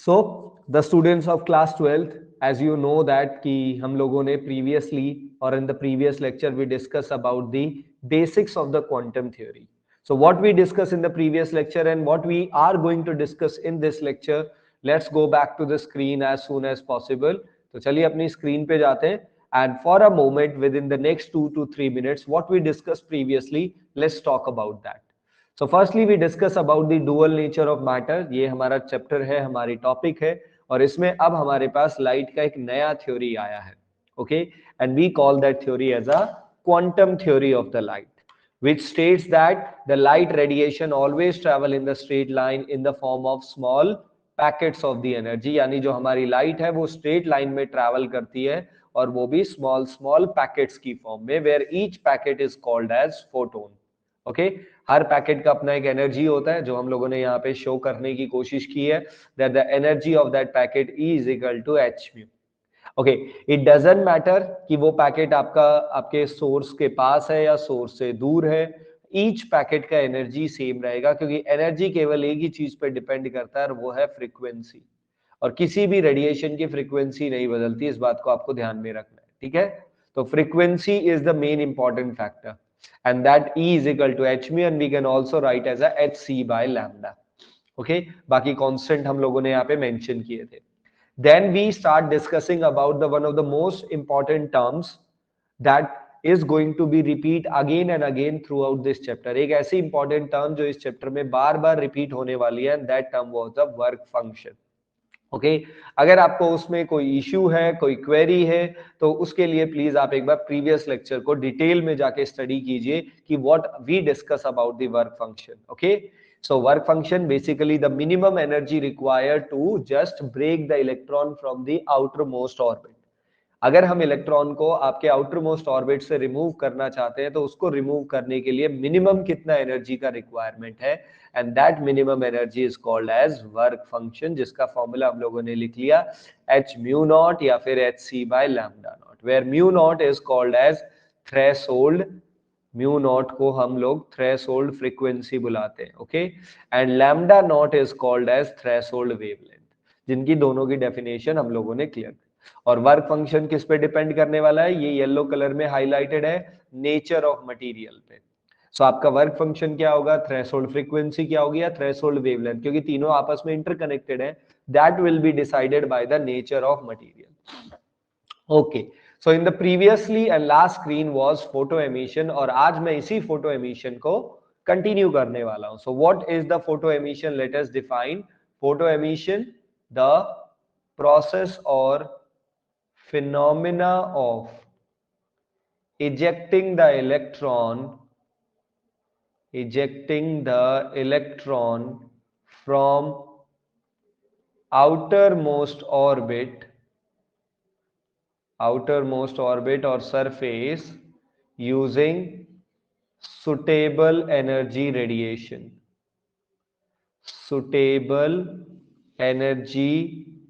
So the students of class 12th, as you know that कि हम लोगों ने previously or in the previous lecture we discussed about the basics of the quantum theory. So what we discussed in the previous lecture and what we are going to discuss in this lecture, let's go back to the screen as soon as possible. तो चलिए अपनी screen पे जाते हैं and for a moment within the next 2 to 3 minutes what we discussed previously, let's talk about that. So firstly we discuss about the dual nature of matter. ये हमारा chapter है, हमारी टॉपिक है और इसमें अब हमारे पास लाइट का एक नया थ्योरी आया है. Okay, and we call that theory as a quantum theory of the light, which states that the light radiation always travel in the straight line in the form of small packets of the energy. यानी जो हमारी light है वो straight line में travel करती है और वो भी स्मॉल स्मॉल पैकेट्स की फॉर्म में, where each packet is called as photon. Okay, her packet का अपना एक एनर्जी होता है जो हम लोगों ने यहाँ पे शो करने की कोशिश की है, that the energy of that packet is equal to h mu. Okay, it doesn't matter कि वो पैकेट आपके सोर्स के पास है या सोर्स से दूर है, ईच पैकेट का एनर्जी सेम रहेगा क्योंकि एनर्जी केवल एक ही चीज पे डिपेंड करता है और वो है फ्रीक्वेंसी, और किसी भी रेडिएशन की फ्रीक्वेंसी नहीं बदलती, इस बात को आपको ध्यान में रखना है. ठीक है, तो frequency is the main important factor and that E is equal to h mu and we can also write as a hc by lambda. Okay, बाकी कांस्टेंट हम लोगों ने यहाँ पे मेंशन किए थे. Then we start discussing about the one of the most important terms that is going to be repeat again and again throughout this chapter. एक ऐसी important term जो इस चैप्टर में बार बार रिपीट होने वाली है, and that term was the work function. Okay, अगर आपको उसमें कोई इश्यू है, कोई क्वेरी है, तो उसके लिए प्लीज आप एक बार प्रीवियस लेक्चर को डिटेल में जाके स्टडी कीजिए कि what we discuss about the work function. Okay, so work function basically the minimum energy required to just break the electron from the outermost orbit. अगर हम इलेक्ट्रॉन को आपके outermost orbit से remove करना चाहते हैं तो उसको रिमूव करने के लिए मिनिमम कितना एनर्जी का रिक्वायरमेंट है, and that minimum energy is called as work function, जिसका फॉर्मूला हम लोगों ने लिख लिया h mu naught या फिर hc by lambda naught, where mu naught is called as threshold. Mu naught को हम लोग थ्रेशोल्ड फ्रीक्वेंसी बुलाते हैं. Okay, and lambda naught is called as threshold wavelength, जिनकी दोनों की डेफिनेशन हम लोगों ने क्लियर. और वर्क फंक्शन किस पे डिपेंड करने वाला है, ये येलो कलर में हाईलाइटेड है, नेचर ऑफ मटेरियल पे. सो आपका वर्क फंक्शन क्या होगा, थ्रेशोल्ड फ्रीक्वेंसी क्या होगी या थ्रेशोल्ड वेवलेंथ, क्योंकि तीनों आपस में इंटरकनेक्टेड है. That will be decided by the nature of material. Okay, so in the previously and last screen was photo emission, और आज मैं इसी फोटो एमिशन को कंटिन्यू करने वाला हूं. So what is the photo emission, let us define photo emission. The process और phenomena of ejecting the electron from outermost orbit or surface using suitable energy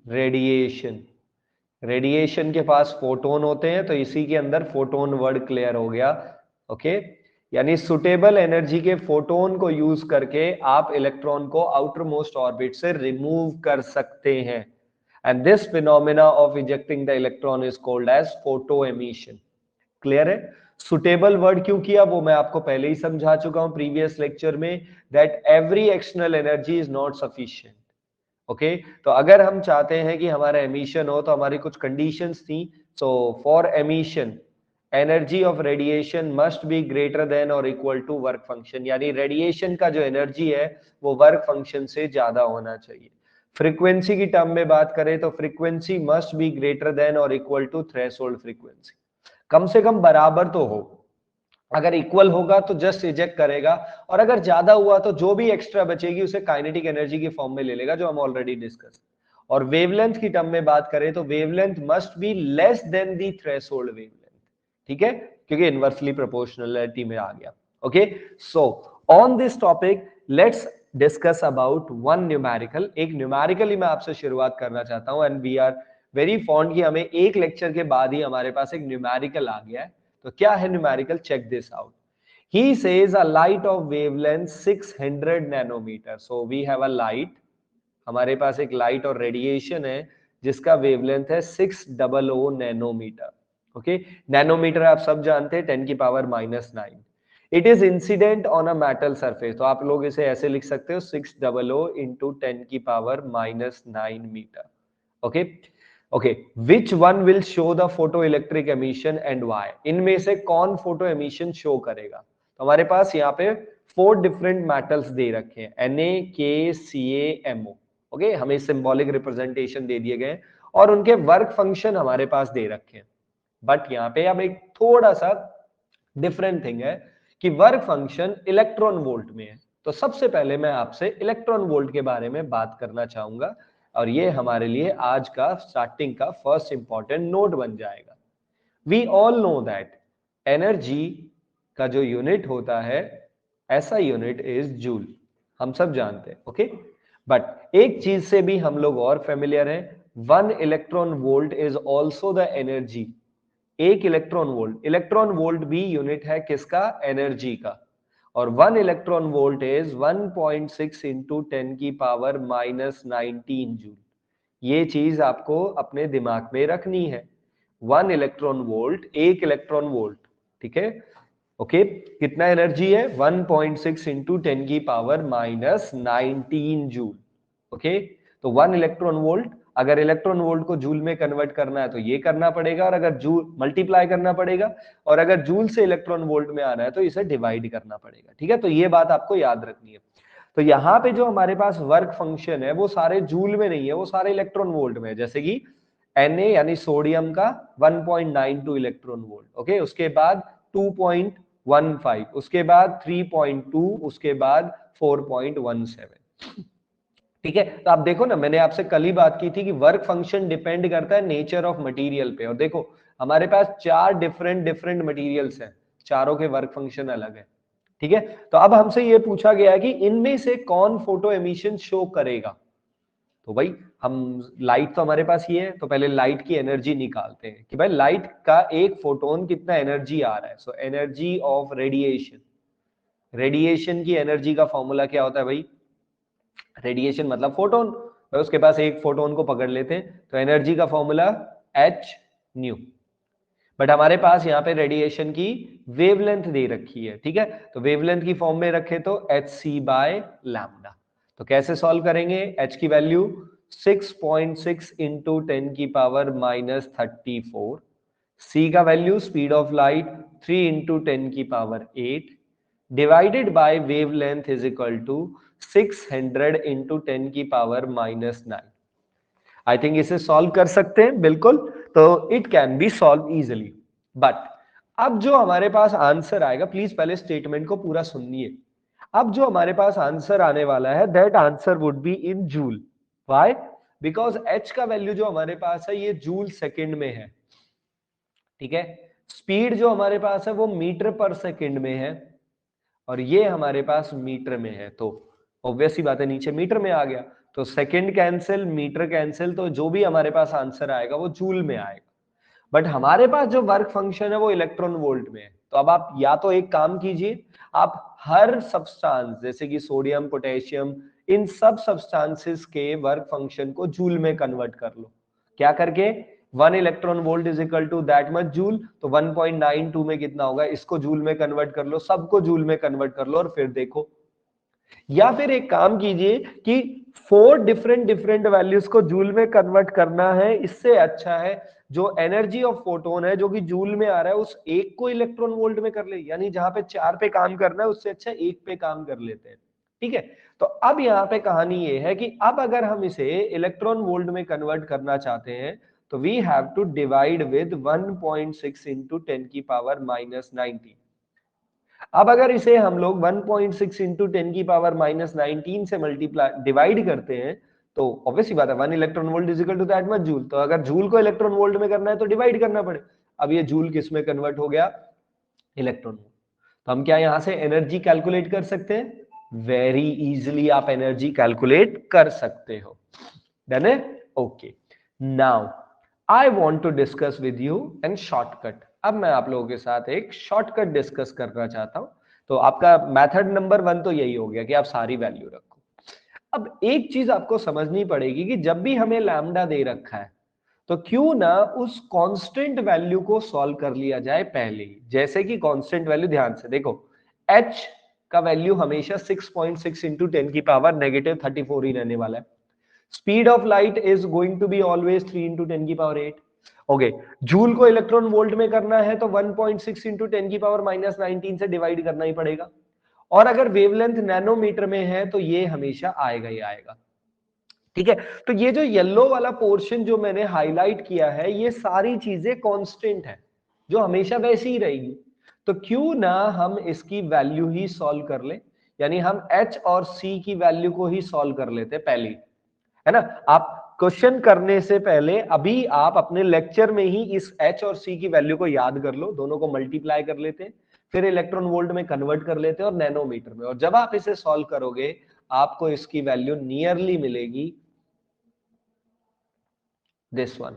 radiation. Radiation के पास photon होते हैं, तो इसी के अंदर फोटोन वर्ड क्लियर हो गया. ओके, यानी सुटेबल एनर्जी के फोटोन को यूज करके आप इलेक्ट्रॉन को आउटर मोस्ट ऑर्बिट से रिमूव कर सकते हैं, and this phenomena of ejecting the electron is called as photo emission. Clear है? सुटेबल वर्ड क्यों किया वो मैं आपको पहले ही समझा चुका हूं प्रीवियस लेक्चर में, that every external energy is not sufficient. Okay, तो अगर हम चाहते हैं कि हमारा एमिशन हो तो हमारी कुछ कंडीशंस थी. So for emission energy of radiation must be greater than और इक्वल टू वर्क फंक्शन, यानी रेडिएशन का जो एनर्जी है वो वर्क फंक्शन से ज्यादा होना चाहिए. फ्रीक्वेंसी की टर्म में बात करें तो frequency must be greater than और इक्वल टू थ्रेशोल्ड फ्रीक्वेंसी, कम से कम बराबर तो हो. अगर इक्वल होगा तो जस्ट इजेक्ट करेगा, और अगर ज्यादा हुआ तो जो भी एक्स्ट्रा बचेगी उसे काइनेटिक एनर्जी की फॉर्म में ले लेगा, जो हम ऑलरेडी डिस्कस. और वेवलेंथ की टर्म में बात करें तो wavelength must be less than the threshold wavelength. ठीक है, क्योंकि इनवर्सली प्रोपोर्शनलिटी में आ गया. Okay, so on this topic let's discuss about one numerical. एक न्यूमेरिकल मैं आपसे शुरुआत करना चाहता हूं, and we are very fond कि हमें एक लेक्चर के बाद ही हमारे पास एक न्यूमेरिकल आ गया है. तो क्या है numerical, check this out. He says a light of wavelength 600 nanometer. So we have a light हमारे पास एक लाइट और रेडिएशन है जिसका वेवलेंथ है 600 नैनोमीटर। ओके, नैनोमीटर आप सब जानते हैं 10 की power -9। It is incident on a metal surface, तो आप लोग इसे ऐसे लिख सकते हो 600 इंटू 10 की power -9 metre. Okay okay, which one will show the photo electric emission and why? इनमें से कौन फोटो एमिशन शो करेगा? तो हमारे पास यहाँ पे 4 डिफरेंट मेटल्स दे रखे हैं, NaKCaMo। ओके, हमें सिंबॉलिक रिप्रेजेंटेशन दे दिए गए और उनके वर्क फंक्शन हमारे पास दे रखे हैं। बट यहाँ पे अब एक थोड़ा सा डिफरेंट थिंग है कि वर्क फंक्शन इलेक्ट्रॉन वोल्ट में है। तो सबसे पहले मैं आपसे इलेक्ट्रॉन वोल्ट के बारे में बात करना चाहूंगा और ये हमारे लिए आज का स्टार्टिंग का फर्स्ट इंपॉर्टेंट नोट बन जाएगा। We all know that energy का जो यूनिट होता है, ऐसा यूनिट इज जूल, हम सब जानते हैं। ओके, बट एक चीज से भी हम लोग और फेमिलियर हैं, 1 electron volt is also the energy. एक इलेक्ट्रॉन वोल्ट भी यूनिट है किसका? एनर्जी का। और 1 इलेक्ट्रॉन वोल्ट इज 1.6 इंटू 10 की पावर -19 जूल। ये चीज आपको अपने दिमाग में रखनी है। 1 इलेक्ट्रॉन वोल्ट, एक इलेक्ट्रॉन वोल्ट, ठीक है। ओके, कितना एनर्जी है? 1.6 इंटू 10 की पावर -19 जूल। ओके, तो 1 इलेक्ट्रॉन वोल्ट, अगर इलेक्ट्रॉन वोल्ट को जूल में कन्वर्ट करना है तो ये करना पड़ेगा, और अगर जूल मल्टीप्लाई करना पड़ेगा, और अगर जूल से इलेक्ट्रॉन वोल्ट में आना है तो इसे डिवाइड करना पड़ेगा। ठीक है, तो ये बात आपको याद रखनी है। तो यहाँ पे जो हमारे पास वर्क फंक्शन है वो सारे जूल में नहीं है, वो सारे इलेक्ट्रॉन वोल्ट में है। जैसे कि Na यानी सोडियम का 1.92 इलेक्ट्रॉन वोल्ट। ओके, उसके बाद 2.15, उसके बाद 3.2, उसके बाद 4.17। ठीक है, तो आप देखो ना, मैंने आपसे कल ही बात की थी कि वर्क फंक्शन डिपेंड करता है नेचर ऑफ मटेरियल पे। और देखो हमारे पास 4 डिफरेंट मटेरियल्स हैं, चारों के वर्क फंक्शन अलग है। ठीक है, तो अब हमसे ये पूछा गया है कि इनमें से कौन फोटो एमिशन शो करेगा। तो भाई हम लाइट तो हमारे पास ये है, तो पहले लाइट की एनर्जी निकालते हैं कि भाई लाइट का एक फोटोन कितना एनर्जी आ रहा है। So energy of radiation, radiation की एनर्जी का फॉर्मूला क्या होता है भाई? रेडिएशन मतलब फोटोन, भाई उसके पास एक फोटोन को पकड़ लेते हैं तो एनर्जी का फॉर्मूला h न्यू। बट हमारे पास यहाँ पे रेडिएशन की वेवलेंथ दे रखी है। ठीक है, तो वेवलेंथ की फॉर्म में रखे तो hc/λ। तो कैसे सॉल्व करेंगे? h की वैल्यू 6.6 इंटू 10 की पावर -34, c का value speed of light 3 into 10 की power 8 divided by wavelength is equal to 600 into 10 की पावर -9। आई थिंक इसे सॉल्व कर सकते हैं बिल्कुल, तो it can be solve easily. But अब जो हमारे पास आंसर आएगा, प्लीज पहले स्टेटमेंट को पूरा सुनिए। अब जो हमारे पास आंसर आने वाला है, that answer would be in joule. Why? Because h का वैल्यू जो हमारे पास है ये जूल सेकंड में है। ठीक है, स्पीड जो हमारे पास है वो मीटर पर सेकंड में है, और ये हमारे पास मीटर में है। तो ऑब्वियस ही बात है, नीचे मीटर में आ गया, तो सेकंड कैंसिल, मीटर कैंसिल, तो जो भी हमारे पास आंसर आएगा वो जूल में आएगा। बट हमारे पास जो वर्क फंक्शन है वो इलेक्ट्रॉन वोल्ट में है। तो अब आप या तो एक काम कीजिए, आप हर सब्सटेंस जैसे कि सोडियम, पोटेशियम, इन सब सब्सटेंसेस के वर्क फंक्शन को जूल में कन्वर्ट कर लो। क्या करके? 1 electron volt is equal to that much joule, तो 1.92 में कितना होगा, इसको जूल में कन्वर्ट कर लो, सबको जूल में कन्वर्ट कर लो और फिर देखो। या फिर एक काम कीजिए कि 4 डिफरेंट वैल्यूज को जूल में कन्वर्ट करना है, इससे अच्छा है जो एनर्जी ऑफ फोटोन है जो कि जूल में आ रहा है उस एक को इलेक्ट्रॉन वोल्ट में कर ले, यानी जहां पे 4 पे काम करना है उससे अच्छा एक पे काम कर लेते हैं। ठीक है, तो अब यहाँ पे कहानी ये है कि अब अगर हम इसे इलेक्ट्रॉन वोल्ट में कन्वर्ट करना चाहते हैं तो we have to divide with 1.6 into 10 की पावर -19। अब अगर इसे हम लोग 1.6 इंटू 10 की पावर -19 से मल्टीप्लाई डिवाइड करते हैं तो ऑब्वियसली बात है 1 electron volt is equal to that much joule. तो अगर जूल को इलेक्ट्रॉन वोल्ट में करना है तो डिवाइड करना पड़े। अब ये जूल किस में कन्वर्ट हो गया? Electron volt. तो हम क्या यहां से एनर्जी कैलकुलेट कर सकते हैं? वेरी इजिली आप एनर्जी कैलकुलेट कर सकते हो। डन है? Okay, now I want to discuss with you and shortcut. अब मैं आप लोगों के साथ एक शॉर्टकट डिस्कस करना चाहता हूं। तो आपका मेथड नंबर 1 तो यही हो गया कि आप सारी वैल्यू रखो। अब एक चीज आपको समझनी पड़ेगी कि जब भी हमें लैम्डा दे रखा है तो क्यों ना उस कांस्टेंट वैल्यू को सॉल्व कर लिया जाए पहले ही। जैसे कि कांस्टेंट वैल्यू, ध्यान से देखो, h का वैल्यू हमेशा 6.6 इंटू 10 की पावर नेगेटिव 34 ही रहने वाला है। Speed of light is going to be always 3 into 10 की पावर 8। ओके, जूल को इलेक्ट्रॉन वोल्ट में करना है तो 1.6 इंटू 10 की पावर माइनस 19 से डिवाइड करना ही पड़ेगा। और अगर वेवलेंथ नैनोमीटर में है तो ये हमेशा आएगा ही आएगा। ठीक है, तो ये जो येलो वाला पोर्शन जो मैंने हाईलाइट किया है, ये सारी चीजें कांस्टेंट है जो हमेशा वैसी ही रहेगी। तो क्यों ना हम इसकी वैल्यू ही सॉल्व कर ले, यानी हम h और c की वैल्यू को ही सॉल्व कर लेते पहले, है ना। आप क्वेश्चन करने से पहले अभी आप अपने लेक्चर में ही इस h और c की वैल्यू को याद कर लो, दोनों को मल्टीप्लाई कर लेते हैं, फिर इलेक्ट्रॉन वोल्ट में कन्वर्ट कर लेते हैं और नैनोमीटर में, और जब आप इसे सॉल्व करोगे आपको इसकी वैल्यू नियरली मिलेगी दिस वन।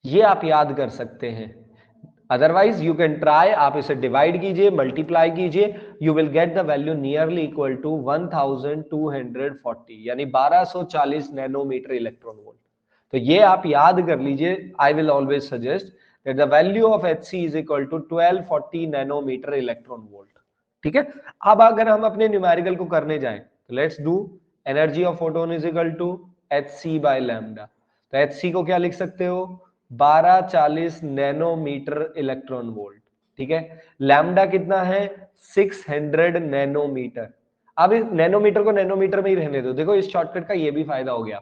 ये आप याद कर सकते हैं, अदरवाइज यू कैन ट्राई, आप इसे डिवाइड कीजिए, मल्टीप्लाई कीजिए, you will get the value nearly equal to 1240, यानी 1240 नैनोमीटर इलेक्ट्रॉन वोल्ट। तो ये आप याद कर लीजिए, I will always suggest that the value of HC is equal to 1240 nanometre electron volt. ठीक है, अब अगर हम अपने न्यूमेरिकल को करने जाएं तो let's do energy of photon is equal to HC by lambda. तो HC को क्या लिख सकते हो, 1240 नैनोमीटर इलेक्ट्रॉन वोल्ट। ठीक है, लैम्डा कितना है, 600 नैनोमीटर। अब इस नैनोमीटर को नैनोमीटर में ही रहने दो, देखो इस शॉर्टकट का ये भी फायदा हो गया,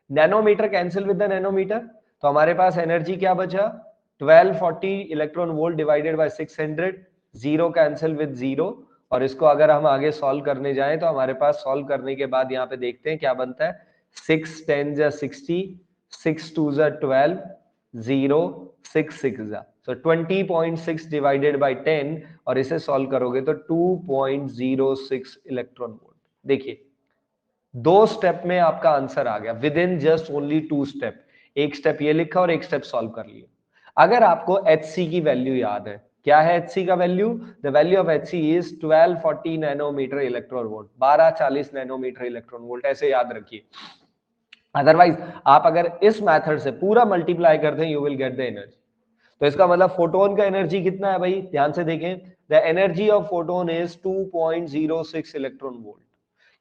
nanometre cancel with the nanometre, तो हमारे पास एनर्जी क्या बचा, 1240 electron volt divided by 600, zero cancel with zero, और इसको अगर हम आगे सॉल्व करने जाएं तो हमारे पास सॉल्व करने के बाद यहाँ पे देखते हैं क्या बनता है, 6 10 जा 60, 6 2 जा 12, 0 6 6 जा, so 20.6 डिवाइडेड बाय 10, और इसे सॉल्व करोगे तो 2.06 इलेक्ट्रॉन वोल्ट। देखिए 2 स्टेप में आपका आंसर आ गया, with in just only 2 step, एक स्टेप ये लिखा और एक स्टेप सॉल्व कर लिया। अगर आपको HC की वैल्यू याद है, क्या है HC का value, the value of HC is 1240 nanometre electron volt, 1240 nanometre electron volt, ऐसे याद रखिए। अदरवाइज आप अगर इस मेथड से पूरा मल्टीप्लाई करते हैं you will get the energy. तो इसका मतलब फोटोन का एनर्जी कितना है भाई, ध्यान से देखें, the energy of photon is 2.06 electron volt,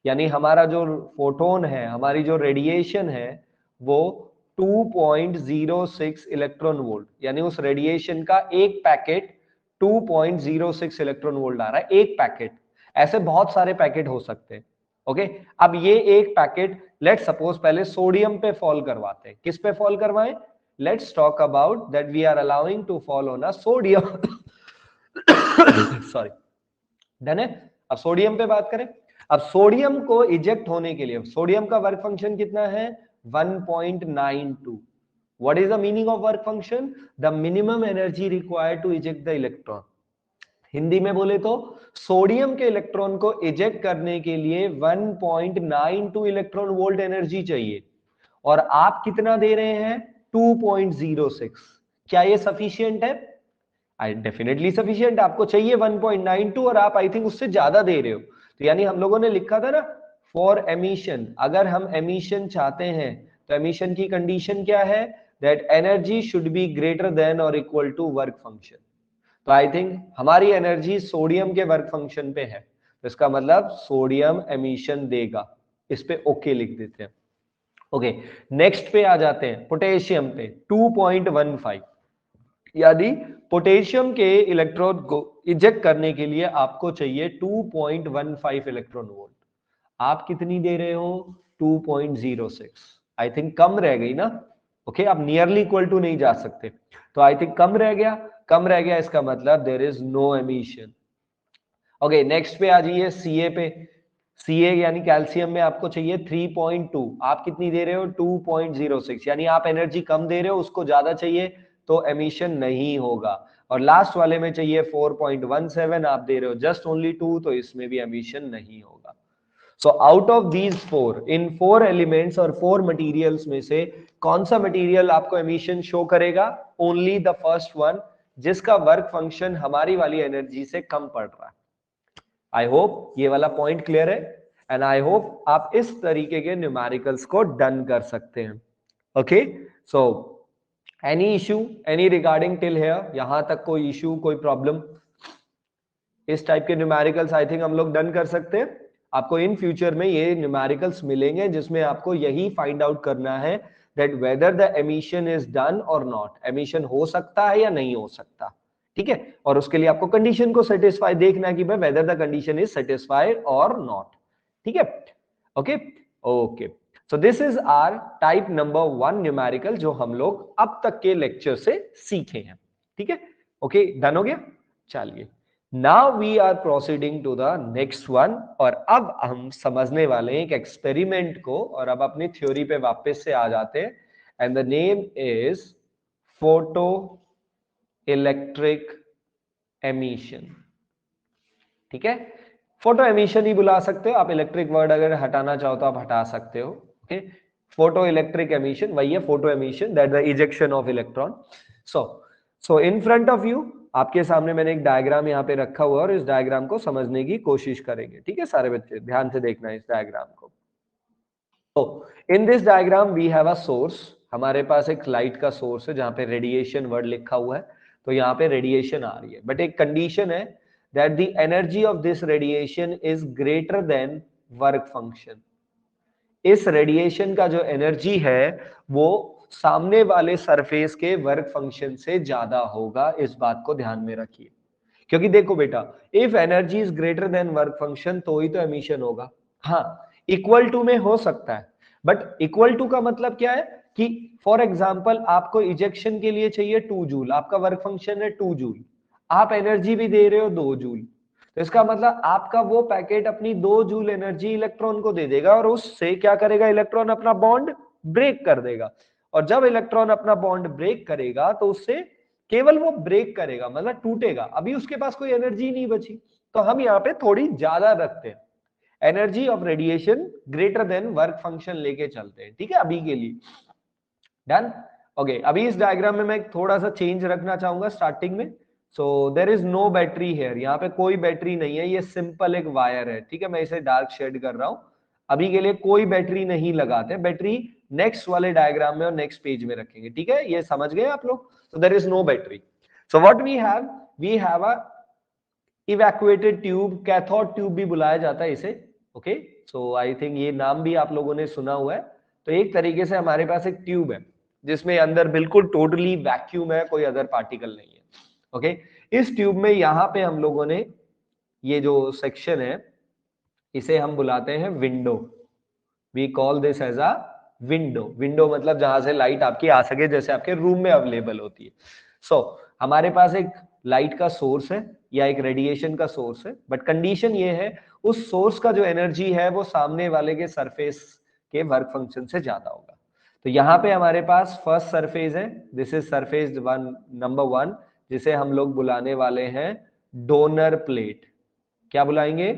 यानी हमारा जो फोटोन है, हमारी जो रेडिएशन है वो 2.06 इलेक्ट्रॉन वोल्ट, यानी उस रेडिएशन का एक पैकेट 2.06 इलेक्ट्रॉन वोल्ट आ रहा है, एक पैकेट। ऐसे बहुत सारे पैकेट हो सकते हैं। ओके, अब ये एक पैकेट लेट सपोज पहले सोडियम पे फॉल करवाते हैं, किस पे फॉल करवाएं, let's talk about that we are allowing to fall on a sodium sorry, done है। अब सोडियम पे बात करें, अब सोडियम को इजेक्ट होने के लिए सोडियम का वर्क फंक्शन कितना है, 1.92। What is the meaning of work function, the minimum energy required to eject the electron. Hindi में बोले तो सोडियम के इलेक्ट्रॉन को इजेक्ट करने के लिए 1.92 इलेक्ट्रॉन वोल्ट एनर्जी चाहिए, और आप कितना दे रहे हैं, 2.06। क्या ये सफिशिएंट है, डेफिनेटली सफिशिएंट, आपको चाहिए 1.92 और आप आई थिंक उससे ज्यादा दे रहे हो। तो यानी हम लोगों ने लिखा था ना फॉर एमिशन, अगर हम एमिशन चाहते हैं तो एमिशन की कंडीशन क्या है, that energy should be greater than और इक्वल टू वर्क फंक्शन। तो आई थिंक हमारी एनर्जी सोडियम के वर्क फंक्शन पे है, तो इसका मतलब सोडियम एमिशन देगा, इस पे ओके लिख देते हैं। ओके, नेक्स्ट पे आ जाते हैं पोटेशियम पे, 2.15, यानी पोटेशियम के इलेक्ट्रॉन को इजेक्ट करने के लिए आपको चाहिए 2.15 इलेक्ट्रॉन वोल्ट, आप कितनी दे रहे हो, 2.06। आई थिंक कम रह गई ना, ओके, आप नियरली इक्वल टू नहीं जा सकते, तो आई थिंक कम रह गया, कम रह गया, इसका मतलब there is no emission. Okay, next पे आ जाइए Ca पे, Ca यानी कैल्शियम में आपको चाहिए 3.2, आप कितनी दे रहे हो, 2.06, यानी आप एनर्जी कम दे रहे हो, उसको ज्यादा चाहिए तो एमिशन नहीं होगा। और लास्ट वाले में चाहिए 4.17, आप दे रहे हो जस्ट ओनली 2, तो इसमें भी एमिशन नहीं होगा। So out of these 4, in 4 elements और 4 मटेरियल्स में से कौन सा मटेरियल आपको एमिशन शो करेगा, ओनली द फर्स्ट वन, जिसका वर्क फंक्शन हमारी वाली एनर्जी से कम पड़ रहा है। आई होप ये वाला पॉइंट क्लियर है। एंड आई होप आप इस तरीके के न्यूमेरिकल्स को डन कर सकते हैं. Okay, so any issue, any regarding till here, यहां तक कोई इश्यू, कोई प्रॉब्लम? इस टाइप के न्यूमेरिकल्स आई थिंक हम लोग डन कर सकते हैं. आपको इन फ्यूचर में ये न्यूमेरिकल्स मिलेंगे जिसमें आपको यही फाइंड आउट करना है that whether the emission is done और नॉट. एमिशन हो सकता है या नहीं हो सकता, ठीक है, और उसके लिए आपको कंडीशन को सेटिस्फाई देखना है कि भाई whether the condition is satisfied और नॉट. ठीक है, okay okay. So this is our type number 1 numerical जो हम लोग अब तक के लेक्चर से सीखे हैं. ठीक है, ओके, डन हो गया. चलिए, now we are proceeding to the next one. और अब हम समझने वाले हैं एक एक्सपेरिमेंट को, और अब अपनी थ्योरी पे वापस से आ जाते हैं. And the name is photo electric emission. ठीक है, फोटो एमिशन ही बुला सकते हो आप, इलेक्ट्रिक वर्ड अगर हटाना चाहो तो आप हटा सकते हो. ओके, फोटो इलेक्ट्रिक एमिशन वही है, photo emission, that the ejection of electron. So in front of you, आपके सामने मैंने एक डायग्राम यहाँ पे रखा हुआ है और इस डायग्राम को समझने की कोशिश करेंगे. ठीक है सारे बच्चे, ध्यान से देखना है इस डायग्राम को. तो in this diagram we have a source. हमारे पास एक लाइट का सोर्स है जहां पे रेडिएशन वर्ड लिखा हुआ है. तो यहाँ पे रेडिएशन आ रही है, बट एक कंडीशन है that the energy of this radiation is greater than work function. इस रेडिएशन का जो एनर्जी है वो सामने वाले सरफेस के वर्क फंक्शन से ज्यादा होगा. इस बात को ध्यान में रखिए, क्योंकि देखो बेटा, if energy is greater than work function तो ही तो एमिशन होगा. हाँ, इक्वल टू में हो सकता है, बट इक्वल टू का मतलब क्या है कि फॉर एग्जांपल आपको इजेक्शन के लिए चाहिए 2 जूल, आपका वर्क फंक्शन है 2 जूल, आप एनर्जी भी दे रहे हो 2 जूल, तो इसका मतलब आपका वो पैकेट अपनी 2 जूल एनर्जी इलेक्ट्रॉन को दे देगा और उससे क्या करेगा, इलेक्ट्रॉन अपना बॉन्ड ब्रेक कर देगा. और जब इलेक्ट्रॉन अपना बॉन्ड ब्रेक करेगा तो उससे केवल वो ब्रेक करेगा, मतलब टूटेगा, अभी उसके पास कोई एनर्जी नहीं बची. तो हम यहाँ पे थोड़ी ज्यादा रखते हैं, energy of radiation greater than work function लेके चलते हैं. ठीक है, अभी के लिए डन. ओके, अभी इस डायग्राम में मैं थोड़ा सा चेंज रखना चाहूंगा स्टार्टिंग में. So there is no battery here, यहाँ पे कोई बैटरी नहीं है, ये सिंपल एक वायर है. ठीक है, मैं इसे डार्क शेड कर रहा हूं. अभी के लिए कोई बैटरी नहीं लगाते, बैटरी नेक्स्ट वाले डायग्राम में और नेक्स्ट पेज में रखेंगे. ठीक है, ये समझ गए आप लोग. So there is no battery. So what we have a evacuated tube, cathode tube भी बुलाया जाता है इसे. ओके, सो आई थिंक ये नाम भी आप लोगों ने सुना हुआ है. तो एक तरीके से हमारे पास एक ट्यूब है जिसमें अंदर बिल्कुल टोटली वैक्यूम है, कोई अदर पार्टिकल नहीं है. ओके, इस ट्यूब में यहाँ पे हम लोगों ने ये जो सेक्शन है इसे हम बुलाते हैं window. We call this as a window. Window मतलब जहां से लाइट आपकी आ सके, जैसे आपके रूम में अवेलेबल होती है. सो हमारे पास एक लाइट का सोर्स है या एक रेडिएशन का सोर्स है, बट कंडीशन ये है उस सोर्स का जो एनर्जी है वो सामने वाले के सरफेस के वर्क फंक्शन से ज्यादा होगा. तो यहाँ पे हमारे पास फर्स्ट सरफेस है, this is surface one, number 1, जिसे हम लोग बुलाने वाले हैं डोनर प्लेट. क्या बुलाएंगे?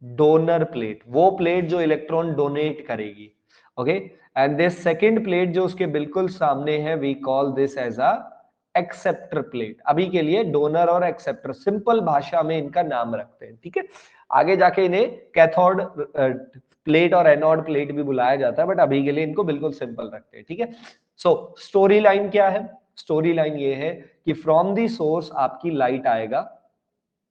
डोनर प्लेट, वो प्लेट जो इलेक्ट्रॉन डोनेट करेगी. Okay, and this second plate जो उसके बिल्कुल सामने है, we call this as a acceptor plate. अभी के लिए डोनर और एक्सेप्टर सिंपल भाषा में इनका नाम रखते हैं. ठीक है, आगे जाके इन्हें कैथोड प्लेट और एनोड प्लेट भी बुलाया जाता है, बट अभी के लिए इनको बिल्कुल सिंपल रखते हैं. ठीक है, सो स्टोरी लाइन क्या है? स्टोरी लाइन ये है कि फ्रॉम दी सोर्स आपकी लाइट आएगा,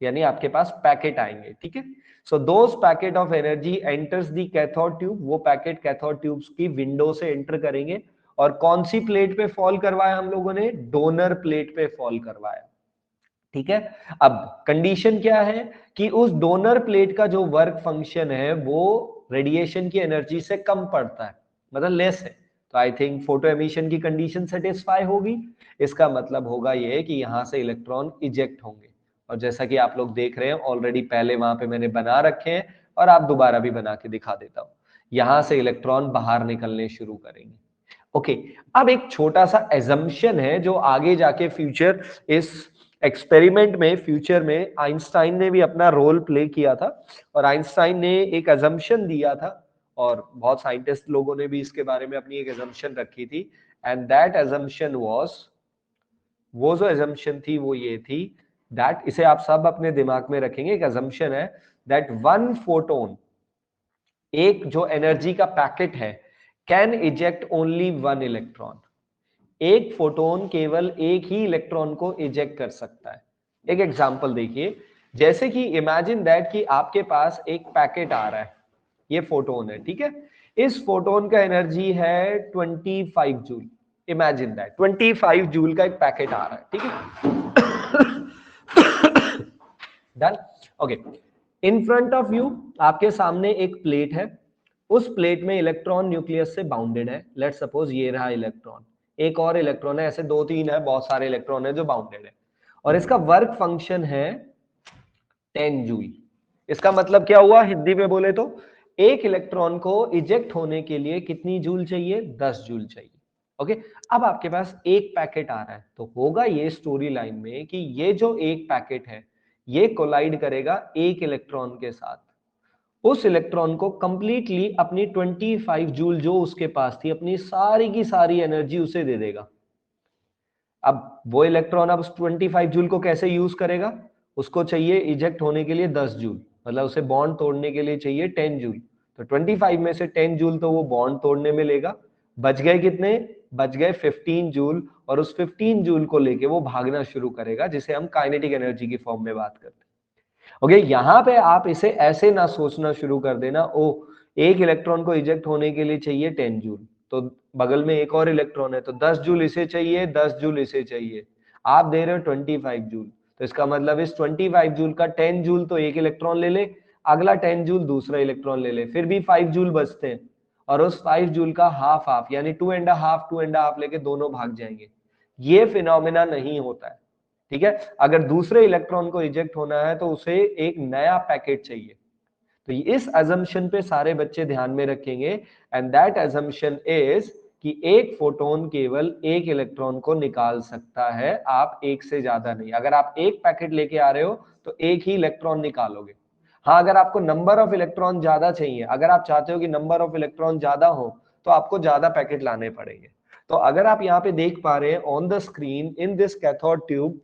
यानी आपके पास पैकेट आएंगे. ठीक है, so those packet of energy enters the cathode tube. वो पैकेट कैथोड ट्यूब्स की विंडो से एंटर करेंगे और कौन सी प्लेट पे फॉल करवाया हम लोगों ने? डोनर प्लेट पे फॉल करवाया. ठीक है, अब कंडीशन क्या है कि उस डोनर प्लेट का जो वर्क फंक्शन है वो रेडिएशन की एनर्जी से कम पड़ता है, मतलब लेस है. तो आई थिंक फोटो एमिशन की कंडीशन सेटिस्फाई होगी. इसका मतलब होगा ये कि यहां से इलेक्ट्रॉन इजेक्ट होंगे, और जैसा कि आप लोग देख रहे हैं ऑलरेडी पहले वहां पे मैंने बना रखे हैं और आप दोबारा भी बना के दिखा देता हूं. यहां से इलेक्ट्रॉन बाहर निकलने शुरू करेंगे. ओके, अब एक छोटा सा एजम्पशन है जो आगे जाके फ्यूचर इस एक्सपेरिमेंट में, फ्यूचर में आइंस्टाइन ने भी अपना रोल प्ले किया था, और आइंस्टाइन ने एक एजम्पशन दिया था और बहुत साइंटिस्ट लोगों ने भी इसके बारे में अपनी एक एजम्पशन रखी थी. एंड दैट एजम्पशन वाज, वो जो एजम्पशन थी वो ये थी दैट, इसे आप सब अपने दिमाग में रखेंगे, एक एजम्पशन है दैट वन फोटोन एक जो एनर्जी का पैकेट है can eject only one electron, एक फोटोन केवल एक ही इलेक्ट्रॉन को इजेक्ट कर सकता है। एक एग्जांपल देखिए, जैसे कि इमेजिन दैट कि आपके पास एक पैकेट आ रहा है, ये फोटोन है, ठीक है। इस फोटोन का एनर्जी है 25 जूल। इमेजिन दैट 25 जूल का एक पैकेट आ रहा है, ठीक है। Done, okay. In front of you, आपके सामने एक प्लेट है, उस प्लेट में इलेक्ट्रॉन न्यूक्लियस से बाउंडेड है। लेट्स सपोज ये रहा इलेक्ट्रॉन, एक और इलेक्ट्रॉन है, ऐसे 2-3 है, बहुत सारे इलेक्ट्रॉन है जो बाउंडेड है, और इसका वर्क फंक्शन है 10 जूल। इसका मतलब क्या हुआ हिंदी में बोले तो, एक इलेक्ट्रॉन को इजेक्ट होने के लिए कितनी जूल चाहिए? 10 जूल चाहिए। ओके, अब आपके पास एक पैकेट आ रहा है, तो होगा ये स्टोरी लाइन में कि ये जो एक पैकेट है ये कोलाइड करेगा एक इलेक्ट्रॉन के साथ, उस इलेक्ट्रॉन को कंप्लीटली अपनी 25 जूल जो उसके पास थी, अपनी सारी की सारी एनर्जी उसे दे देगा। अब वो इलेक्ट्रॉन अब उस 25 जूल को कैसे यूज करेगा? उसको चाहिए इजेक्ट होने के लिए 10 जूल, मतलब उसे बॉन्ड तोड़ने के लिए चाहिए 10 जूल। तो 25 में से 10 जूल तो वो बॉन्ड तोड़ने में लेगा, बच गए कितने? बच गए 15 जूल, और उस 15 जूल को लेके वो भागना शुरू करेगा, जिसे हम काइनेटिक एनर्जी की फॉर्म में बात करते हैं। ओके, यहां पे आप इसे ऐसे ना सोचना शुरू कर देना, ओ एक इलेक्ट्रॉन को इजेक्ट होने के लिए चाहिए 10 जूल, तो बगल में एक और इलेक्ट्रॉन है तो 10 जूल इसे चाहिए, 10 जूल इसे चाहिए, आप दे रहे हो 25 जूल, तो इसका मतलब इस 25 जूल का 10 जूल तो एक इलेक्ट्रॉन ले ले, अगला 10 जूल दूसरा इलेक्ट्रॉन ले ले, फिर भी 5 जूल बचते हैं, और उस 5 जूल का हाफ हाफ यानी 2.5 लेके दोनों भाग जाएंगे। ये फिनोमिना नहीं होता है, ठीक है। अगर दूसरे इलेक्ट्रॉन को इजेक्ट होना है तो उसे एक नया पैकेट चाहिए। तो इस अजम्पशन पे सारे बच्चे ध्यान में रखेंगे, एंड दैट अजम्पशन इज कि एक फोटोन केवल एक इलेक्ट्रॉन को निकाल सकता है, आप एक से ज्यादा नहीं। अगर आप एक पैकेट लेके आ रहे हो तो एक ही इलेक्ट्रॉन निकालोगे। हाँ, अगर आपको नंबर ऑफ इलेक्ट्रॉन ज्यादा चाहिए, अगर आप चाहते हो कि नंबर ऑफ इलेक्ट्रॉन ज्यादा हो, तो आपको ज्यादा पैकेट लाने पड़ेंगे। तो अगर आप यहाँ पे देख पा रहे हैं on the screen, in this cathode tube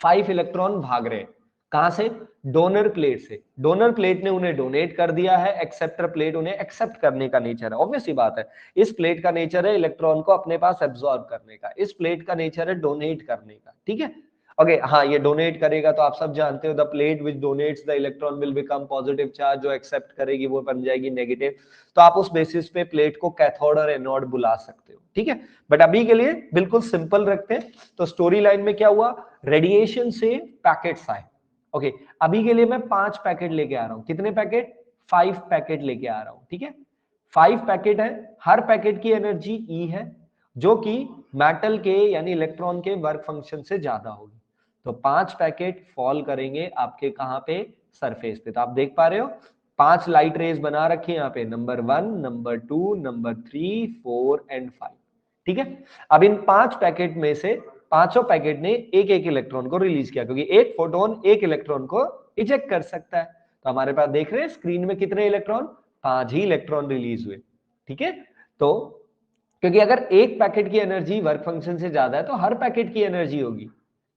5 electron भाग रहे हैं, कहां से? डोनर प्लेट से। डोनर प्लेट ने उन्हें डोनेट कर दिया है, एक्सेप्टर प्लेट उन्हें एक्सेप्ट करने का नेचर है। ऑब्वियस सी बात है, इस प्लेट का नेचर है इलेक्ट्रॉन को अपने पास एब्सॉर्ब करने का, इस प्लेट का नेचर है डोनेट करने का, ठीक है। ओके, हाँ, ये डोनेट करेगा तो आप सब जानते हो, the plate which donates the electron will become positive charge, जो एक्सेप्ट करेगी वो बन जाएगी नेगेटिव। तो आप उस बेसिस पे प्लेट को कैथोड और एनोड बुला सकते हो, ठीक है। बट अभी के लिए बिल्कुल सिंपल रखते हैं। तो स्टोरी लाइन में क्या हुआ? रेडिएशन से पैकेट्स आए। ओके, अभी के लिए मैं 5 पैकेट लेके आ रहा हूं। कितने पैकेट? 5 पैकेट लेके आ रहा हूं, ठीक है। 5 पैकेट है, हर पैकेट की एनर्जी E है, जो कि मेटल के यानी इलेक्ट्रॉन के वर्क फंक्शन से ज्यादा होगी। तो 5 पैकेट फॉल करेंगे आपके कहां पे? सरफेस पे। तो आप देख पा रहे हो 5 लाइट रेज बना रखे हैं यहाँ पे, नंबर 1, नंबर 2, नंबर 3, 4 एंड 5, ठीक है। अब इन 5 पैकेट में से पांचों पैकेट ने एक एक इलेक्ट्रॉन को रिलीज किया, क्योंकि एक फोटोन एक इलेक्ट्रॉन को इजेक्ट कर सकता है। तो हमारे पास देख रहे हैं स्क्रीन में कितने इलेक्ट्रॉन? 5 ही इलेक्ट्रॉन रिलीज हुए, ठीक है। तो क्योंकि अगर एक पैकेट की एनर्जी वर्क फंक्शन से ज्यादा है तो हर पैकेट की एनर्जी होगी,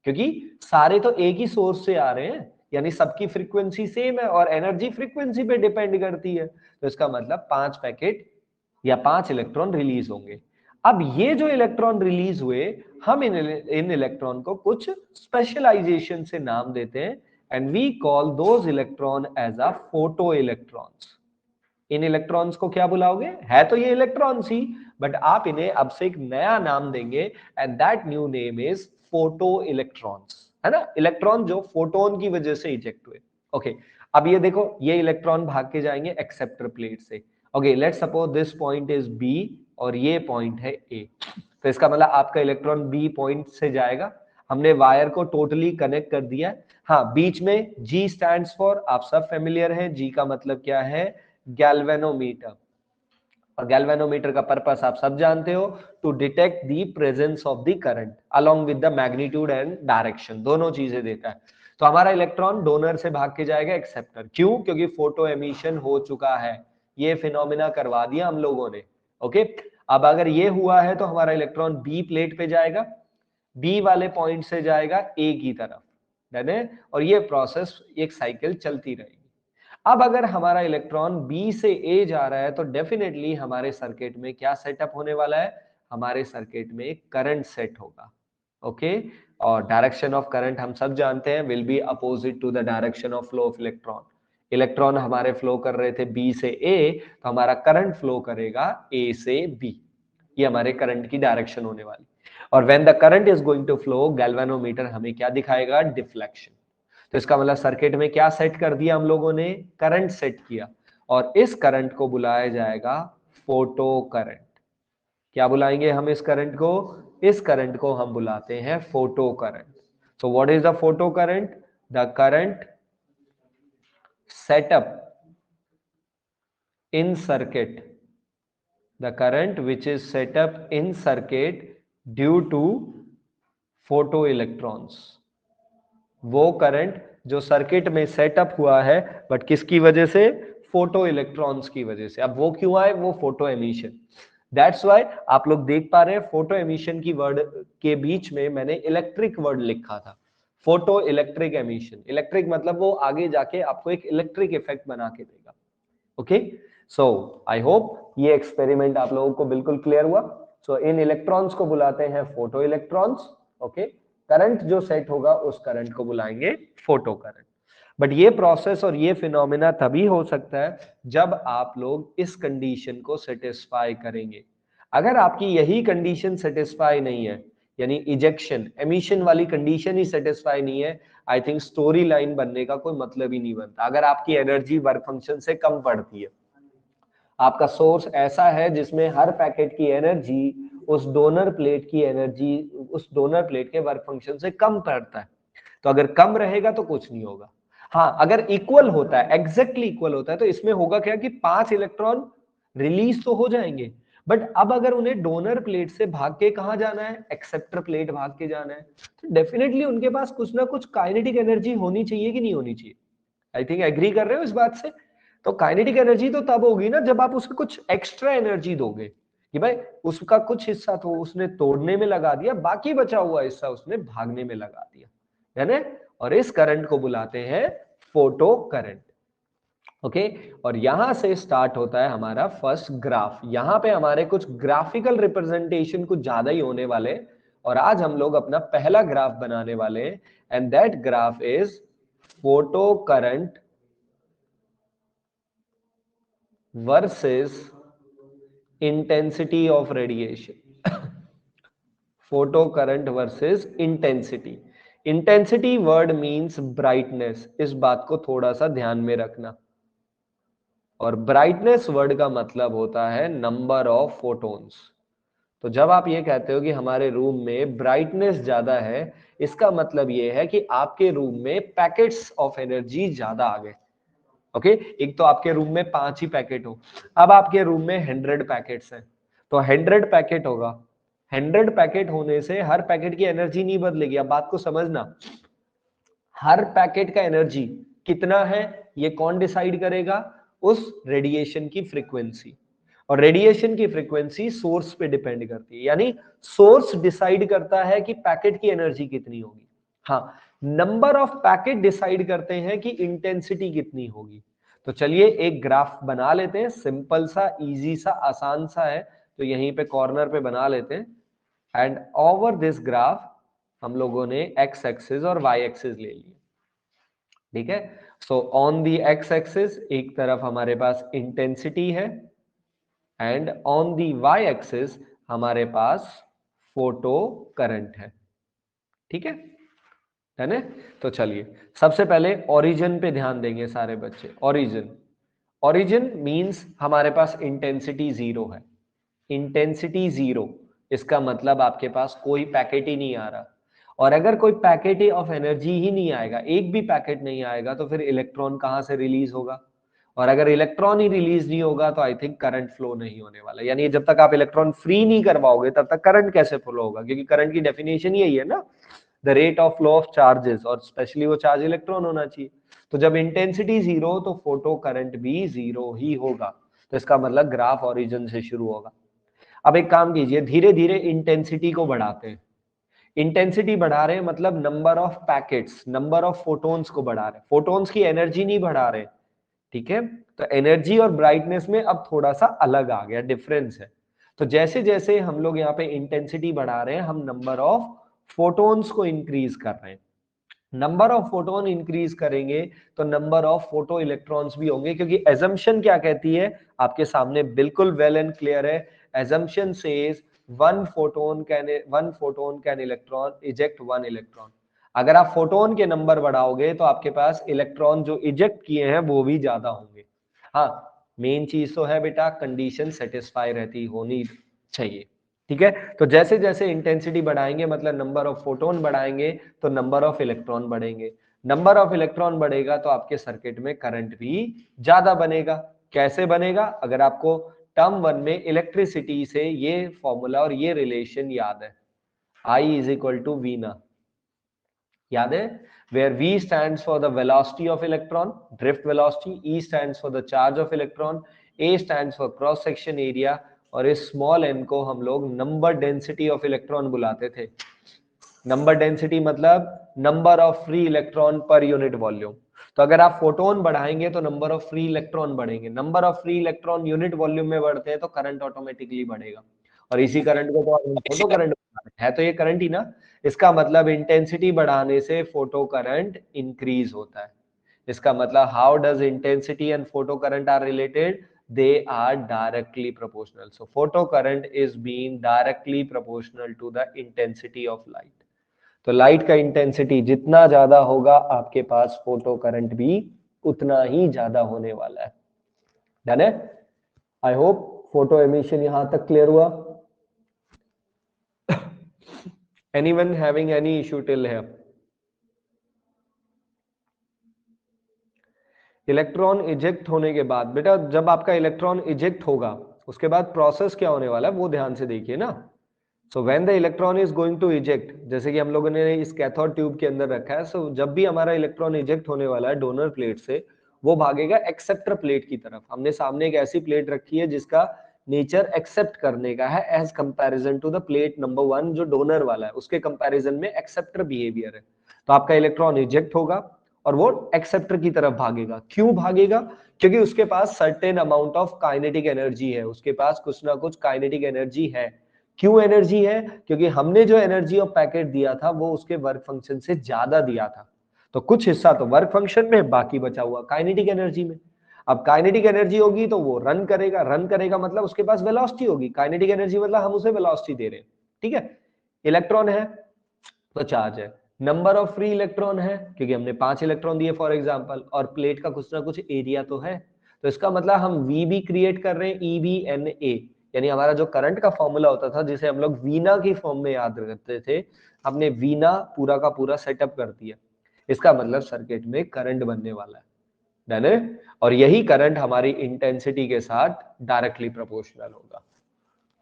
क्योंकि सारे तो एक ही सोर्स से आ रहे हैं, यानी सबकी फ्रीक्वेंसी सेम है और एनर्जी फ्रीक्वेंसी पे डिपेंड करती है। तो इसका मतलब 5 पैकेट या 5 इलेक्ट्रॉन रिलीज होंगे। अब ये जो इलेक्ट्रॉन रिलीज हुए, हम इन इलेक्ट्रॉन को कुछ स्पेशलाइजेशन से नाम देते हैं, and we call those electron as a photo electrons. इन इलेक्ट्रॉन्स को क्या बुलाओगे? है तो ये इलेक्ट्रॉन्स ही, बट आप इन्हें अब से एक नया नाम देंगे, and that new name is photo electrons, है ना। इलेक्ट्रॉन जो फोटोन की वजह से इजेक्ट हुए। ओके, अब ये देखो, ये इलेक्ट्रॉन भाग के जाएंगे एक्सेप्टर प्लेट से। Okay, let's suppose this point is B और ये पॉइंट है ए। तो इसका मतलब आपका इलेक्ट्रॉन बी पॉइंट से जाएगा। हमने वायर को टोटली कनेक्ट कर दिया। हाँ, बीच में जी स्टैंड्स फॉर, आप सब फेमिलियर हैं, जी का मतलब क्या है? गैल्वेनोमीटर। और गैल्वेनोमीटर का पर्पस आप सब जानते हो, to detect the presence of the current along with the magnitude and direction, दोनों चीजें देता है। तो हमारा इलेक्ट्रॉन डोनर से भाग के जाएगा एक्सेप्टर। क्यों? क्योंकि फोटो एमिशन हो चुका है, ये फिनोमिना करवा दिया हम लोगों ने। ओके, अब अगर ये हुआ है तो हमारा इलेक्ट्रॉन बी प्लेट पे जाएगा, बी वाले पॉइंट से जाएगा ए की तरफ, है। और ये प्रोसेस एक साइकिल चलती रहेगी। अब अगर हमारा इलेक्ट्रॉन बी से ए जा रहा है तो डेफिनेटली हमारे सर्किट में क्या सेटअप होने वाला है, हमारे सर्किट में करंट सेट होगा। ओके, और डायरेक्शन ऑफ करंट हम सब जानते हैं will be opposite to the direction of flow of electron. Electron हमारे फ्लो कर रहे थे बी से ए, तो हमारा करंट फ्लो करेगा ए से बी, ये हमारे करंट की डायरेक्शन होने वाली। और when the current is going to flow, galvanometer हमें क्या दिखाएगा, डिफ्लेक्शन। तो इसका मतलब सर्किट में क्या सेट कर दिया हम लोगों ने, करंट सेट किया, और इस करंट को बुलाया जाएगा फोटो करंट। क्या बुलाएंगे हम इस करंट को, इस करंट को हम बुलाते हैं photo current. So what is the photo current, the current setup in circuit, the current which is set up in circuit due to photoelectrons, वो करंट जो सर्किट में सेटअप हुआ है बट किसकी वजह से, फोटो इलेक्ट्रॉन्स की वजह से। अब वो क्यों आए, वो फोटो एमिशन। दैट्स व्हाई आप लोग देख पा रहे हैं फोटो एमिशन की वर्ड के बीच में मैंने इलेक्ट्रिक वर्ड लिखा था, फोटो इलेक्ट्रिक एमिशन। इलेक्ट्रिक मतलब वो आगे जाके आपको एक इलेक्ट्रिक इफेक्ट बना के देगा। ओके, सो आई होप ये एक्सपेरिमेंट आप लोगों को बिल्कुल क्लियर हुआ। सो इन इलेक्ट्रॉन्स को बुलाते हैं फोटो इलेक्ट्रॉन्स। ओके, करंट जो सेट होगा उस करंट को बुलाएंगे फोटो करंट। बट ये प्रोसेस और ये फिनोमेना तभी हो सकता है जब आप लोग इस कंडीशन को सेटिस्फाई करेंगे। अगर आपकी यही कंडीशन सेटिस्फाई नहीं है, यानी इजेक्शन एमिशन वाली कंडीशन ही सेटिस्फाई नहीं है, आई थिंक स्टोरी लाइन बनने का कोई मतलब ही नहीं बनता। अगर आपकी एनर्जी वर्क फंक्शन से कम पड़ती है, आपका सोर्स ऐसा है जिसमें हर पैकेट की एनर्जी उस डोनर प्लेट की एनर्जी, उस डोनर प्लेट के वर्क फंक्शन से कम पड़ता है, तो अगर कम रहेगा तो कुछ नहीं होगा। हाँ, अगर इक्वल होता है, एग्जैक्टली इक्वल होता है, तो इसमें होगा क्या कि 5 इलेक्ट्रॉन रिलीज तो हो जाएंगे, बट अब अगर उन्हें डोनर प्लेट से भाग के कहां जाना है, एक्सेप्टर प्लेट भाग के जाना है, तो डेफिनेटली उनके पास कुछ ना कुछ काइनेटिक एनर्जी होनी चाहिए कि नहीं होनी चाहिए। आई थिंक एग्री कर रहे हो इस बात से। तो काइनेटिक एनर्जी तो तब होगी ना जब आप उसको कुछ एक्स्ट्रा एनर्जी दोगे, कि भाई उसका कुछ हिस्सा तो उसने तोड़ने में लगा दिया, बाकी बचा हुआ हिस्सा उसने भागने में लगा दिया, है ना। और इस करंट को बुलाते हैं फोटो करंट। ओके, और यहां से स्टार्ट होता है हमारा फर्स्ट ग्राफ। यहां पे हमारे कुछ ग्राफिकल रिप्रेजेंटेशन कुछ ज्यादा ही होने वाले, और आज हम लोग अपना पहला ग्राफ बनाने वाले हैं, and that graph is photo current versus intensity of radiation. Photo current versus intensity. Intensity word means brightness, इस बात को थोड़ा सा ध्यान में रखना। और brightness word का मतलब होता है number of photons। तो जब आप ये कहते हो कि हमारे रूम में ब्राइटनेस ज्यादा है, इसका मतलब ये है कि आपके रूम में पैकेट्स ऑफ एनर्जी ज्यादा आ गए। ओके, एक तो आपके रूम में 5 ही पैकेट हो, अब आपके रूम में 100 पैकेट्स हैं, तो 100 पैकेट होगा। 100 पैकेट होने से हर पैकेट की एनर्जी नहीं बदलेगी। अब बात को समझना, हर पैकेट का एनर्जी कितना है ये कौन डिसाइड करेगा, उस रेडिएशन की फ्रीक्वेंसी। और रेडिएशन की फ्रीक्वेंसी सोर्स पे डिपेंड करती है, यानी सोर्स डिसाइड करता है कि पैकेट की एनर्जी कितनी होगी। हाँ, नंबर ऑफ पैकेट डिसाइड करते हैं कि इंटेंसिटी कितनी होगी। तो चलिए एक ग्राफ बना लेते हैं, सिंपल सा, इजी सा, आसान सा है, तो यहीं पे कॉर्नर पे बना लेते हैं। एंड ओवर दिस ग्राफ हम लोगों ने एक्स एक्सिस और वाई एक्सिस ले लिया, ठीक है। So on the X axis एक तरफ हमारे पास इंटेंसिटी है, and on the Y axis हमारे पास फोटो करंट है, ठीक है ना। तो चलिए सबसे पहले ओरिजिन पे ध्यान देंगे सारे बच्चे। ओरिजिन, ओरिजिन मींस हमारे पास इंटेंसिटी जीरो है। इंटेंसिटी जीरो, इसका मतलब आपके पास कोई पैकेट ही नहीं आ रहा, और अगर कोई पैकेट ही ऑफ एनर्जी ही नहीं आएगा, एक भी पैकेट नहीं आएगा, तो फिर इलेक्ट्रॉन कहां से रिलीज होगा। और अगर इलेक्ट्रॉन ही रिलीज नहीं होगा तो आई थिंक करंट फ्लो नहीं होने वाला। यानी जब तक आप इलेक्ट्रॉन फ्री नहीं करवाओगे तब तक करंट कैसे फ्लो होगा, क्योंकि करंट की डेफिनेशन यही है ना, the rate of flow of charges, और स्पेशली वो चार्ज इलेक्ट्रॉन होना चाहिए। तो जब इंटेंसिटी जीरो तो फोटो करंट भी जीरो ही होगा। तो इसका मतलब ग्राफ ओरिजिन से शुरू होगा। अब एक काम कीजिए, धीरे धीरे इंटेंसिटी को बढ़ाते हैं। इंटेंसिटी बढ़ा रहे हैं मतलब number of packets, number of photons को बढ़ा रहे हैं, फोटोन्स की एनर्जी नहीं बढ़ा रहे, ठीक है, तो एनर्जी और ब्राइटनेस में अब थोड़ा सा अलग आ गया, डिफरेंस है। तो जैसे जैसे हम लोग यहाँ पे इंटेंसिटी बढ़ा रहे हैं, हम नंबर ऑफ फोटोन्स को इंक्रीज कर रहे हैं। नंबर ऑफ फोटोन इंक्रीज करेंगे तो नंबर ऑफ फोटो इलेक्ट्रॉन्स भी होंगे, क्योंकि एजम्पशन क्या कहती है आपके सामने बिल्कुल वेल एंड क्लियर है। Assumption says one photon can electron eject one electron. अगर आप फोटोन के नंबर बढ़ाओगे तो आपके पास इलेक्ट्रॉन जो इजेक्ट किए हैं वो भी ज्यादा होंगे। हाँ, मेन चीज तो है बेटा, कंडीशन सेटिस्फाई रहती होनी चाहिए। ठीक है, तो जैसे जैसे इंटेंसिटी बढ़ाएंगे मतलब नंबर ऑफ फोटोन बढ़ाएंगे तो नंबर ऑफ इलेक्ट्रॉन बढ़ेंगे। नंबर ऑफ इलेक्ट्रॉन बढ़ेगा तो आपके सर्किट में करंट भी ज्यादा बनेगा। कैसे बनेगा? अगर आपको टर्म वन में इलेक्ट्रिसिटी से ये फॉर्मूला और ये रिलेशन याद है, I is equal to V ना, याद है? Where V stands for the velocity of electron, drift velocity, E stands for the charge of electron, A stands for cross section area, और इस स्मॉल n को हम लोग नंबर डेंसिटी ऑफ इलेक्ट्रॉन बुलाते थे। नंबर डेंसिटी मतलब number of free electron per unit volume. तो अगर आप फोटोन बढ़ाएंगे तो नंबर ऑफ फ्री इलेक्ट्रॉन बढ़ेंगे, number of free electron unit volume में बढ़ते हैं तो करंट ऑटोमेटिकली बढ़ेगा। और इसी करंट को तो फोटो करंट है, तो ये करंट ही ना। इसका मतलब इंटेंसिटी बढ़ाने से फोटो करंट इंक्रीज होता है। इसका मतलब how does intensity and photo current are related? they are directly proportional. So photo current is being directly proportional to the intensity of light. तो लाइट का इंटेंसिटी जितना ज्यादा होगा आपके पास फोटो करंट भी उतना ही ज्यादा होने वाला है। डन है? आई होप फोटो एमिशन यहां तक क्लियर हुआ। Anyone having any issue till here? Electron eject होने के बाद बेटा, जब आपका इलेक्ट्रॉन इजेक्ट होगा उसके बाद प्रोसेस क्या होने वाला है वो ध्यान से देखिए ना। So when the electron is going to eject, जैसे कि हम लोगों ने इस कैथोड ट्यूब के अंदर रखा है, सो जब भी हमारा इलेक्ट्रॉन इजेक्ट होने वाला है डोनर प्लेट से, वो भागेगा एक्सेप्टर प्लेट की तरफ। हमने सामने एक ऐसी प्लेट रखी है जिसका नेचर एक्सेप्ट करने का है, as comparison to the plate number 1 जो डोनर वाला है, उसके कंपैरिजन में एक्सेप्टर बिहेवियर है। तो आपका इलेक्ट्रॉन इजेक्ट होगा और वो एक्सेप्टर की तरफ भागेगा। क्यों भागेगा? क्योंकि उसके पास certain amount of kinetic energy है, उसके पास कुछ ना कुछ काइनेटिक एनर्जी है। क्यों एनर्जी है? क्योंकि हमने जो एनर्जी ऑफ पैकेट दिया था वो उसके वर्क फंक्शन से ज्यादा दिया था। तो कुछ हिस्सा तो वर्क फंक्शन में, बाकी बचा हुआ काइनेटिक एनर्जी में। अब काइनेटिक एनर्जी होगी तो वो रन करेगा, रन करेगा मतलब उसके पास वेलोसिटी होगी। काइनेटिक एनर्जी मतलब हम उसे वेलोसिटी दे रहे हैं। ठीक है, इलेक्ट्रॉन है तो चार्ज है, नंबर ऑफ फ्री इलेक्ट्रॉन है क्योंकि हमने 5 इलेक्ट्रॉन दिए फॉर एग्जांपल, और प्लेट का कुछ ना कुछ एरिया तो है। तो इसका मतलब हम वी भी क्रिएट कर रहे हैं, ई बी एन ए, यानी हमारा जो करंट का फॉर्मूला होता था जिसे हम लोग वीना की फॉर्म में याद करते थे, हमने वीना पूरा का पूरा सेटअप कर दिया। इसका मतलब सर्किट में करंट बनने वाला है। डन है? और यही करंट हमारी इंटेंसिटी के साथ डायरेक्टली प्रोपोर्शनल होगा।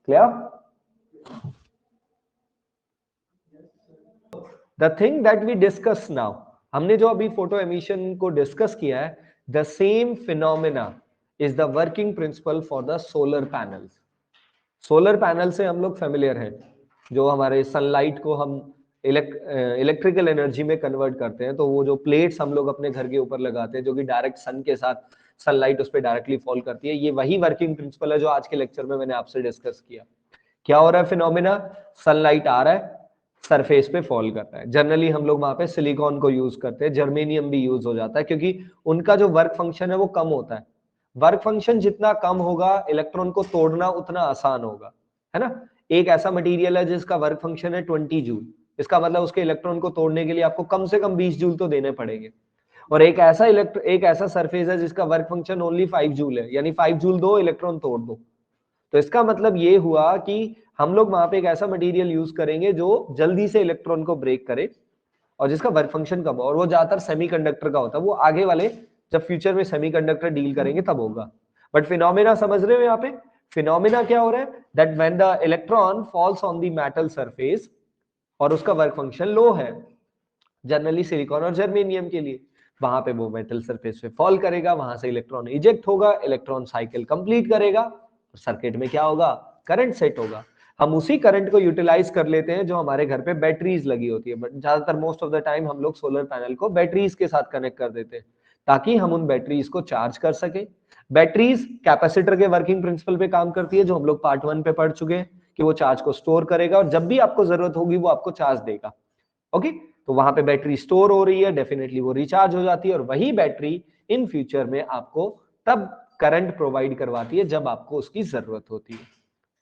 Clear? The thing that we discuss now, हमने जो अभी फोटो एमिशन को डिस्कस किया है, the same phenomena is the working principle for the solar panels. Solar panel से हम लोग फेमिलियर हैं, जो हमारे सनलाइट को हम इलेक्ट्रिकल एनर्जी में कन्वर्ट करते हैं। तो वो जो प्लेट्स हम लोग अपने घर के ऊपर लगाते हैं जो कि डायरेक्ट सन के साथ सनलाइट उस पर डायरेक्टली फॉल करती है, ये वही वर्किंग प्रिंसिपल है जो आज के लेक्चर में मैंने आपसे डिस्कस किया। क्या हो रहा है फिनोमिना? सनलाइट आ रहा है, सरफेस पे फॉल कर रहा है। जनरली हम लोग वहां पे सिलिकॉन को यूज करते हैं, जर्मेनियम भी यूज हो जाता है क्योंकि उनका जो वर्क फंक्शन है वो कम होता है। वर्क फंक्शन जितना कम होगा इलेक्ट्रॉन को तोड़ना उतना आसान होगा, है ना। एक ऐसा मटेरियल है जिसका वर्क फंक्शन है 20 जूल, इसका मतलब उसके इलेक्ट्रॉन को तोड़ने के लिए आपको कम से कम 20 जूल तो देने पड़ेंगे। और एक ऐसा सरफेस है जिसका वर्क फंक्शन ओनली 5 जूल है, यानी 5 जूल दो, इलेक्ट्रॉन तोड़ दो। तो इसका मतलब ये हुआ कि हम लोग वहां पे एक ऐसा मटेरियल यूज करेंगे जो जल्दी से इलेक्ट्रॉन को ब्रेक करे और जिसका वर्क फंक्शन कम हो, और वो ज्यादातर सेमीकंडक्टर का होता है। वो आगे वाले जब फ्यूचर में सेमीकंडक्टर डील करेंगे तब होगा। बट फिनोमेना समझ रहे हो यहाँ पे? फिनोमेना क्या हो रहा है? That when the electron falls on the metal surface और उसका वर्क फंक्शन लो है, जनरली सिलिकॉन और जर्मेनियम के लिए, वहां पे वो मेटल सरफेस पे फॉल करेगा, वहां से इलेक्ट्रॉन इजेक्ट होगा, इलेक्ट्रॉन साइकिल कंप्लीट करेगा, सर्किट में क्या होगा? करंट सेट होगा। हम उसी करंट को यूटिलाइज कर लेते हैं जो हमारे घर पे बैटरीज लगी होती है, बट ज्यादातर मोस्ट ऑफ द टाइम हम लोग सोलर पैनल को बैटरीज के साथ कनेक्ट कर देते हैं ताकि हम उन बैटरीज को चार्ज कर सके। बैटरीज कैपेसिटर के वर्किंग प्रिंसिपल पे काम करती है, जो हम लोग पार्ट 1 पे पढ़ चुके हैं कि वो चार्ज को स्टोर करेगा और जब भी आपको जरूरत होगी वो आपको चार्ज देगा। ओके, तो वहां पे बैटरी स्टोर हो रही है, डेफिनेटली वो रिचार्ज हो जाती है और वही बैटरी इन फ्यूचर में आपको तब करंट प्रोवाइड करवाती है जब आपको उसकी जरूरत होती है।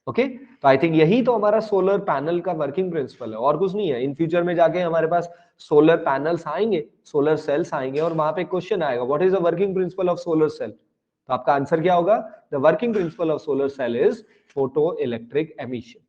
ओके, तो आई थिंक यही तो हमारा सोलर पैनल का वर्किंग प्रिंसिपल है और कुछ नहीं है। इन फ्यूचर में जाके हमारे पास सोलर पैनल्स आएंगे, सोलर सेल्स आएंगे और वहां पे क्वेश्चन आएगा what is the working principle of solar cell, तो आपका आंसर क्या होगा? The working principle of solar cell is photo electric emission.